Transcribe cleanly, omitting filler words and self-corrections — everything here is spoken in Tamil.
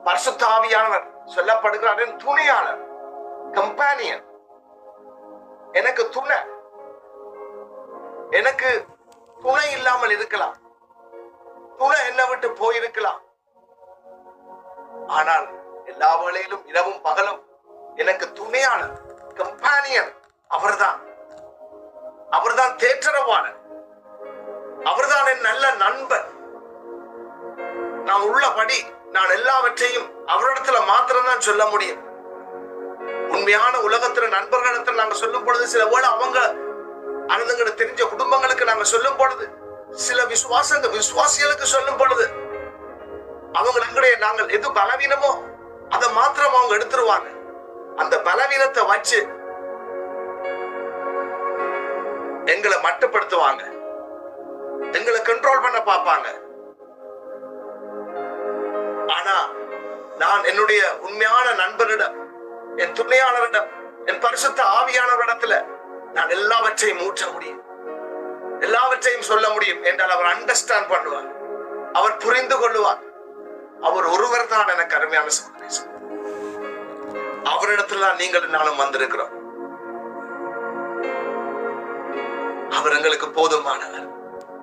பரிசுத்த ஆவியானவர் சொல்லப்படுகிறார் என் துணையாளர், கம்பானியன். எனக்கு துணை. எனக்கு துணை இல்லாமல் இருக்கலாம், துணை என்னை விட்டு போயிருக்கலாம். ஆனால் எல்லா வேளையிலும் இரவும் பகலும் எனக்கு துணையாளர், கம்பானியன் அவர்தான். அவர்தான் தேற்றரவாளர், அவர்தான் என் நல்ல நண்பன். நான் உள்ளபடி நான் எல்லாவற்றையும் அவரிடத்துல மாத்திரம்தான் சொல்ல முடியும். உண்மையான உலகத்துல நண்பர்களிடத்துல நாங்க சொல்லும் பொழுது சில வேளை அவங்க அனந்தங்களை தெரிஞ்ச குடும்பங்களுக்கு நாங்க சொல்லும் பொழுது, சில விசுவாசிகளுக்கு சொல்லும் பொழுது அவங்களுடைய நாங்கள் எது பலவீனமோ அதை மாத்திரம் அவங்க எடுத்துருவாங்க. அந்த பலவீனத்தை வச்சு எங்களை மட்டுப்படுத்துவாங்க, எங்களை கண்ட்ரோல் பண்ண பார்ப்பாங்க. ஆனா நான் என்னுடைய உண்மையான நண்பரிடம், என் துணையாளரிடம், என் பரிசுத்த ஆவியானவரிடத்துல நான் எல்லாவற்றையும் ஊற்ற முடியும், எல்லாவற்றையும் சொல்ல முடியும் என்றால் அவர் அண்டர்ஸ்டாண்ட் பண்ணுவார், அவர் புரிந்து கொள்ளுவார். அவர் ஒருவர் தான் எனக்கு அருமையான சகோதரி. அவரிடத்துல தான் நீங்கள் நானும் வந்திருக்கிறோம். அவர் எங்களுக்கு போதுமானவர்.